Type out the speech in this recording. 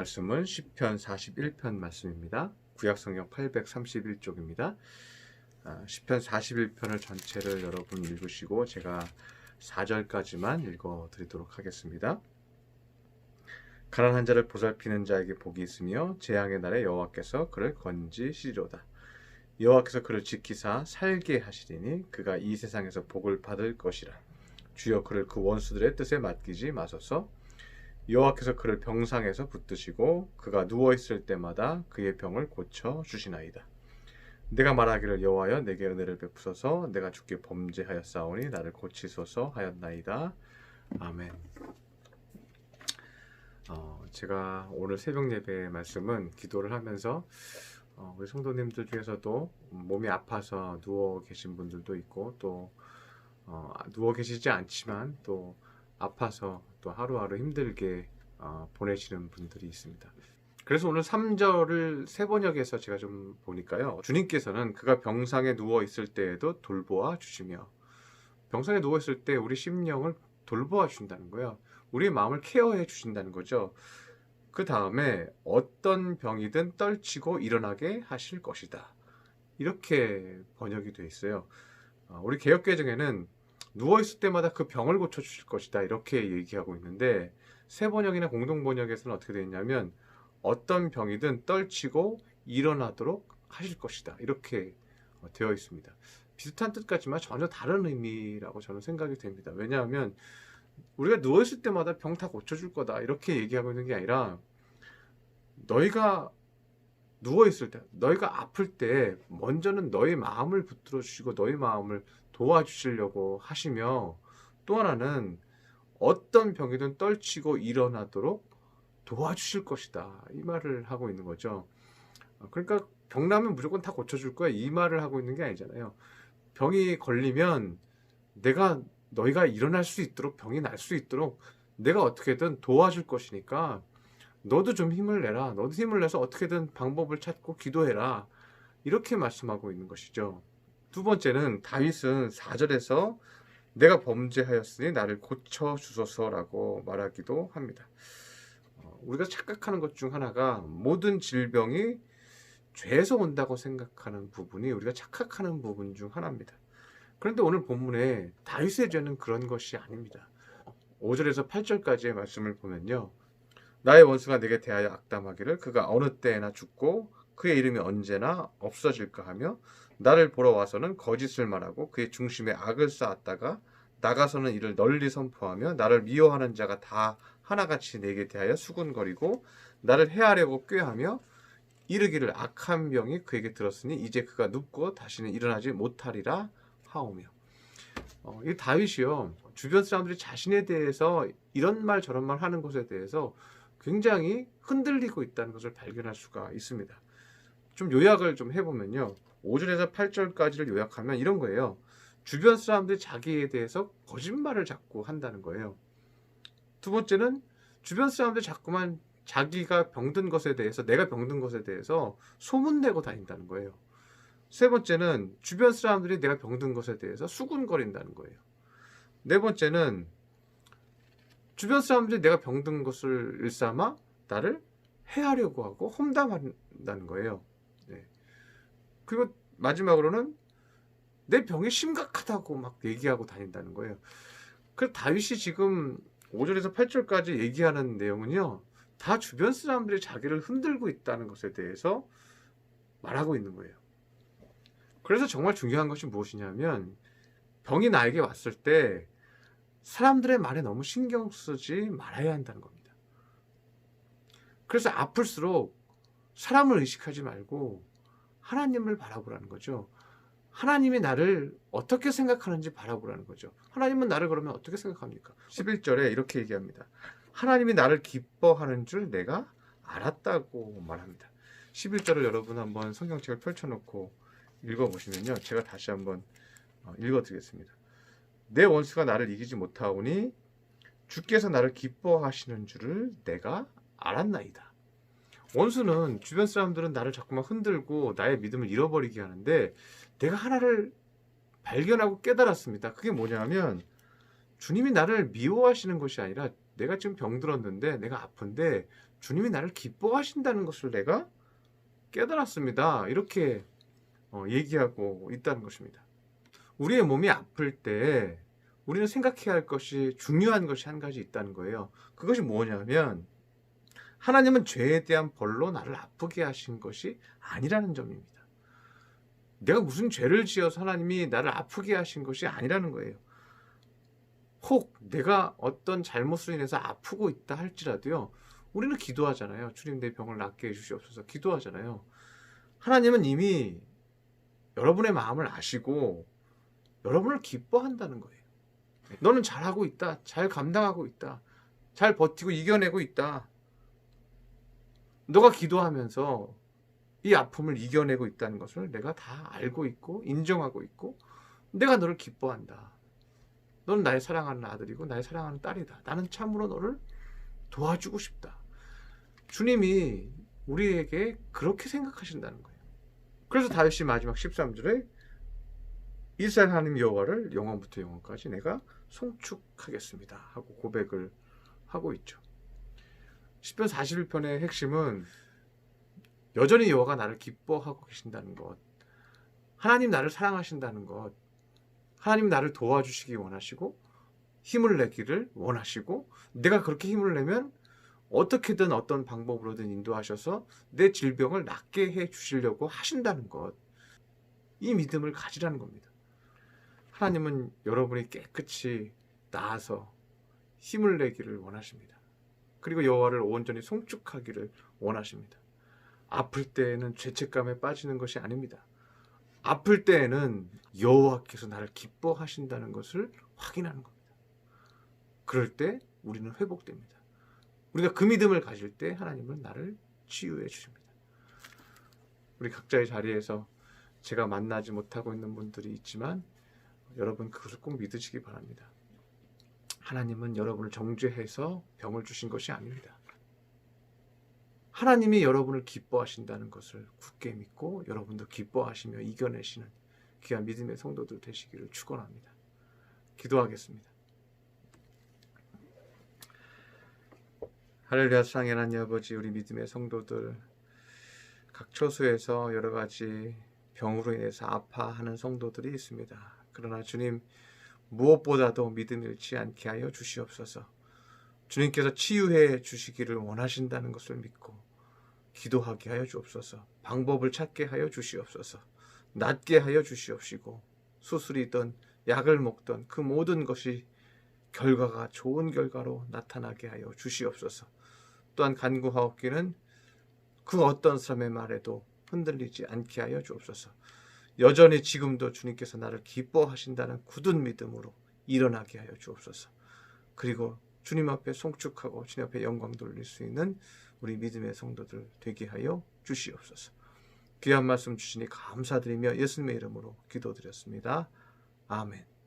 말씀은 시편 41편 말씀입니다. 구약성경 831쪽입니다. 시편 41편을 전체를 여러분 읽으시고 제가 4절까지만 읽어드리도록 하겠습니다. 가난한 자를 보살피는 자에게 복이 있으며 재앙의 날에 여호와께서 그를 건지시리로다. 여호와께서 그를 지키사 살게 하시리니 그가 이 세상에서 복을 받을 것이라. 주여 그를 그 원수들의 뜻에 맡기지 마소서. 여호와께서 그를 병상에서 붙드시고 그가 누워있을 때마다 그의 병을 고쳐 주시나이다. 내가 말하기를 여호와여 내게 은혜를 베푸소서. 내가 주께 범죄하였사오니 나를 고치소서 하였나이다. 아멘. 제가 오늘 새벽 예배 말씀은 기도를 하면서 우리 성도님들 중에서도 몸이 아파서 누워 계신 분들도 있고 또 누워 계시지 않지만 또 아파서 또 하루하루 힘들게 보내시는 분들이 있습니다. 그래서 오늘 3절을 세번역에서 제가 좀 보니까요, 주님께서는 그가 병상에 누워 있을 때에도 돌보아 주시며, 병상에 누워 있을 때 우리 심령을 돌보아 주신다는 거예요. 우리의 마음을 케어해 주신다는 거죠. 그 다음에 어떤 병이든 떨치고 일어나게 하실 것이다, 이렇게 번역이 되어 있어요. 우리 개역개정에는 누워있을 때마다 그 병을 고쳐주실 것이다, 이렇게 얘기하고 있는데, 새번역이나 공동번역에서는 어떻게 되어 있냐면 어떤 병이든 떨치고 일어나도록 하실 것이다, 이렇게 되어 있습니다. 비슷한 뜻 같지만 전혀 다른 의미라고 저는 생각이 됩니다. 왜냐하면 우리가 누워있을 때마다 병 다 고쳐줄 거다, 이렇게 얘기하고 있는 게 아니라, 너희가 누워있을 때, 너희가 아플 때 먼저는 너희 마음을 붙들어 주시고 너희 마음을 도와주시려고 하시며, 또 하나는 어떤 병이든 떨치고 일어나도록 도와주실 것이다, 이 말을 하고 있는 거죠. 그러니까 병 나면 무조건 다 고쳐줄 거야, 이 말을 하고 있는 게 아니잖아요. 병이 걸리면 너희가 일어날 수 있도록, 병이 날 수 있도록 내가 어떻게든 도와줄 것이니까 너도 좀 힘을 내라. 너도 힘을 내서 어떻게든 방법을 찾고 기도해라, 이렇게 말씀하고 있는 것이죠. 두 번째는 다윗은 4절에서 내가 범죄하였으니 나를 고쳐주소서라고 말하기도 합니다. 우리가 착각하는 것 중 하나가, 모든 질병이 죄에서 온다고 생각하는 부분이 우리가 착각하는 부분 중 하나입니다. 그런데 오늘 본문에 다윗의 죄는 그런 것이 아닙니다. 5절에서 8절까지의 말씀을 보면요, 나의 원수가 내게 대하여 악담하기를 그가 어느 때에나 죽고 그의 이름이 언제나 없어질까 하며, 나를 보러 와서는 거짓을 말하고 그의 중심에 악을 쌓았다가 나가서는 이를 널리 선포하며, 나를 미워하는 자가 다 하나같이 내게 대하여 수군거리고 나를 해하려고 꾀하며 이르기를 악한 병이 그에게 들었으니 이제 그가 눕고 다시는 일어나지 못하리라 하오며. 이 다윗이요, 주변 사람들이 자신에 대해서 이런 말 저런 말 하는 것에 대해서 굉장히 흔들리고 있다는 것을 발견할 수가 있습니다. 좀 요약을 좀 해보면요, 5절에서 8절까지를 요약하면 이런 거예요. 주변 사람들이 자기에 대해서 거짓말을 자꾸 한다는 거예요. 두 번째는 주변 사람들이 자꾸만 자기가 병든 것에 대해서, 내가 병든 것에 대해서 소문내고 다닌다는 거예요. 세 번째는 주변 사람들이 내가 병든 것에 대해서 수군거린다는 거예요. 네 번째는 주변 사람들이 내가 병든 것을 일삼아 나를 해하려고 하고 험담한다는 거예요. 네. 그리고 마지막으로는 내 병이 심각하다고 막 얘기하고 다닌다는 거예요. 그래서 다윗이 지금 5절에서 8절까지 얘기하는 내용은요, 다 주변 사람들이 자기를 흔들고 있다는 것에 대해서 말하고 있는 거예요. 그래서 정말 중요한 것이 무엇이냐면, 병이 나에게 왔을 때 사람들의 말에 너무 신경 쓰지 말아야 한다는 겁니다. 그래서 아플수록 사람을 의식하지 말고 하나님을 바라보라는 거죠. 하나님이 나를 어떻게 생각하는지 바라보라는 거죠. 하나님은 나를 그러면 어떻게 생각합니까? 11절에 이렇게 얘기합니다. 하나님이 나를 기뻐하는 줄 내가 알았다고 말합니다. 11절을 여러분 한번 성경책을 펼쳐놓고 읽어보시면요, 제가 다시 한번 읽어드리겠습니다. 내 원수가 나를 이기지 못하오니 주께서 나를 기뻐하시는 줄을 내가 알았나이다. 원수는, 주변 사람들은 나를 자꾸만 흔들고 나의 믿음을 잃어버리게 하는데, 내가 하나를 발견하고 깨달았습니다. 그게 뭐냐면, 주님이 나를 미워하시는 것이 아니라 내가 지금 병들었는데, 내가 아픈데 주님이 나를 기뻐하신다는 것을 내가 깨달았습니다. 이렇게 얘기하고 있다는 것입니다. 우리의 몸이 아플 때 우리는 생각해야 할 것이 중요한 것이 한 가지 있다는 거예요. 그것이 뭐냐면 하나님은 죄에 대한 벌로 나를 아프게 하신 것이 아니라는 점입니다. 내가 무슨 죄를 지어서 하나님이 나를 아프게 하신 것이 아니라는 거예요. 혹 내가 어떤 잘못으로 인해서 아프고 있다 할지라도요, 우리는 기도하잖아요. 주님, 내 병을 낫게 해주시옵소서 기도하잖아요. 하나님은 이미 여러분의 마음을 아시고 여러분을 기뻐한다는 거예요. 너는 잘하고 있다, 잘 감당하고 있다, 잘 버티고 이겨내고 있다. 너가 기도하면서 이 아픔을 이겨내고 있다는 것을 내가 다 알고 있고 인정하고 있고 내가 너를 기뻐한다. 너는 나의 사랑하는 아들이고 나의 사랑하는 딸이다. 나는 참으로 너를 도와주고 싶다. 주님이 우리에게 그렇게 생각하신다는 거예요. 그래서 다윗이 마지막 13절에 이스라엘 하나님 여호와를 영원부터 영원까지 내가 송축하겠습니다 하고 고백을 하고 있죠. 시편 41편의 핵심은 여전히 여호와가 나를 기뻐하고 계신다는 것, 하나님 나를 사랑하신다는 것, 하나님 나를 도와주시기 원하시고 힘을 내기를 원하시고 내가 그렇게 힘을 내면 어떻게든 어떤 방법으로든 인도하셔서 내 질병을 낫게 해 주시려고 하신다는 것, 이 믿음을 가지라는 겁니다. 하나님은 여러분이 깨끗이 나아서 힘을 내기를 원하십니다. 그리고 여호와를 온전히 송축하기를 원하십니다. 아플 때에는 죄책감에 빠지는 것이 아닙니다. 아플 때에는 여호와께서 나를 기뻐하신다는 것을 확인하는 겁니다. 그럴 때 우리는 회복됩니다. 우리가 그 믿음을 가질 때 하나님은 나를 치유해 주십니다. 우리 각자의 자리에서 제가 만나지 못하고 있는 분들이 있지만 여러분 그것을 꼭 믿으시기 바랍니다. 하나님은 여러분을 정죄해서 병을 주신 것이 아닙니다. 하나님이 여러분을 기뻐하신다는 것을 굳게 믿고 여러분도 기뻐하시며 이겨내시는 귀한 믿음의 성도들 되시기를 축원합니다. 기도하겠습니다. 할렐루야. 사랑의 하나님 아버지, 우리 믿음의 성도들 각 처소에서 여러 가지 병으로 인해서 아파하는 성도들이 있습니다. 그러나 주님, 무엇보다도 믿음 잃지 않게 하여 주시옵소서. 주님께서 치유해 주시기를 원하신다는 것을 믿고 기도하게 하여 주옵소서. 방법을 찾게 하여 주시옵소서. 낫게 하여 주시옵시고 수술이든 약을 먹던 그 모든 것이 결과가 좋은 결과로 나타나게 하여 주시옵소서. 또한 간구하옵기는 그 어떤 사람의 말에도 흔들리지 않게 하여 주옵소서. 여전히 지금도 주님께서 나를 기뻐하신다는 굳은 믿음으로 일어나게 하여 주옵소서. 그리고 주님 앞에 송축하고 주님 앞에 영광 돌릴 수 있는 우리 믿음의 성도들 되게 하여 주시옵소서. 귀한 말씀 주시니 감사드리며 예수님의 이름으로 기도드렸습니다. 아멘.